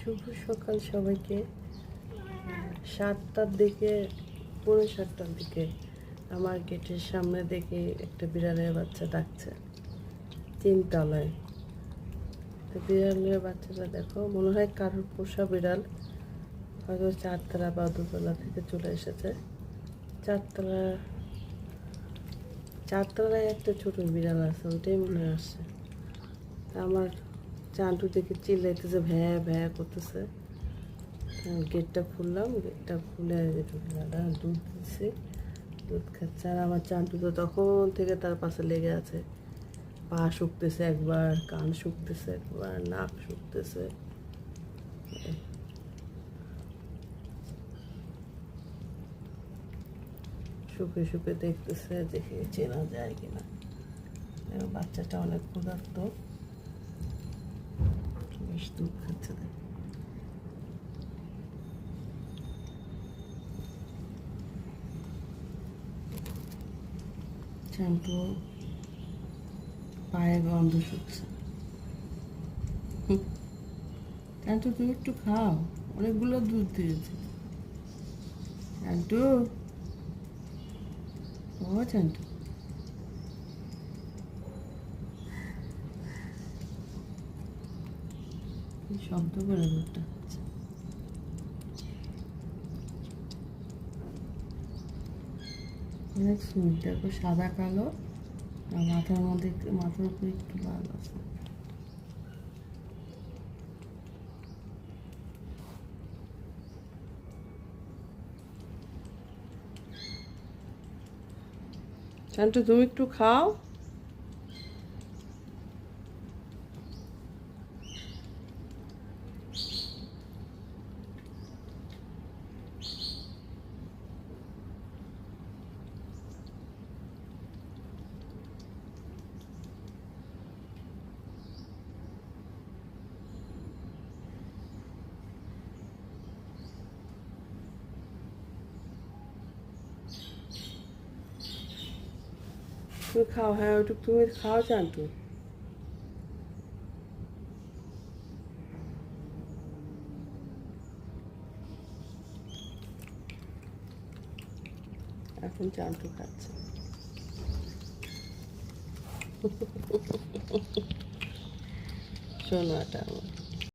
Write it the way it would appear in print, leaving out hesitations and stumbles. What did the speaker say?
শুভ সকাল সবাইকে। 7টার দিকে, 7:30টার দিকে আমার গেটের সামনে দেখে একটা বিড়ালের বাচ্চা ডাকছে 3 তলায়। তো বিড়ালের বাচ্চাটা দেখো, মনে হয় কারোর পোষা বিড়াল, হয়তো 4তলা বা 2তলা থেকে চলে এসেছে। 4তলায় একটা ছোট বিড়াল আছে, ওটাই মনে হয় আসছে। আমার চান্টু দেখে চিল্লাইতেছে, ভ্যা ভ্যা করতেছে। গেটটা খুললাম, গেটটা খুলে বিড়ালটা দুধ দিচ্ছে, দুধ খাচ্ছে। আর আমার চান্টু তো তখন থেকে তার পাশে লেগে আছে। পা শুকতেছে একবার, কান শুকতেছে একবার, নাক শুকতেছে। শুকে শুকে দেখতেছে, দেখে চেনা যায় কিনা। বাচ্চাটা অনেক ক্ষুধার্ত, বেশ দুধ খাচ্ছে। চান্টু পায়ে গন্ধ শুকছে। চান্টু তুমি একটু খাও, অনেকগুলো দুধ দিয়েছে। চান্টু, ও চান্টু, শব্দ করে দুধটা খাচ্ছে। অনেক সুইট, দেখো সাদা কালো, আর মাথার মধ্যে মাথার উপরে একটু লাল আছে। চান্টু তুমি একটু খাও। তুমি খাও, হ্যাঁ ওইটুকু তুমি খাও চান্টু। এখন চান্টু খাচ্ছে। সোনাটা আমার।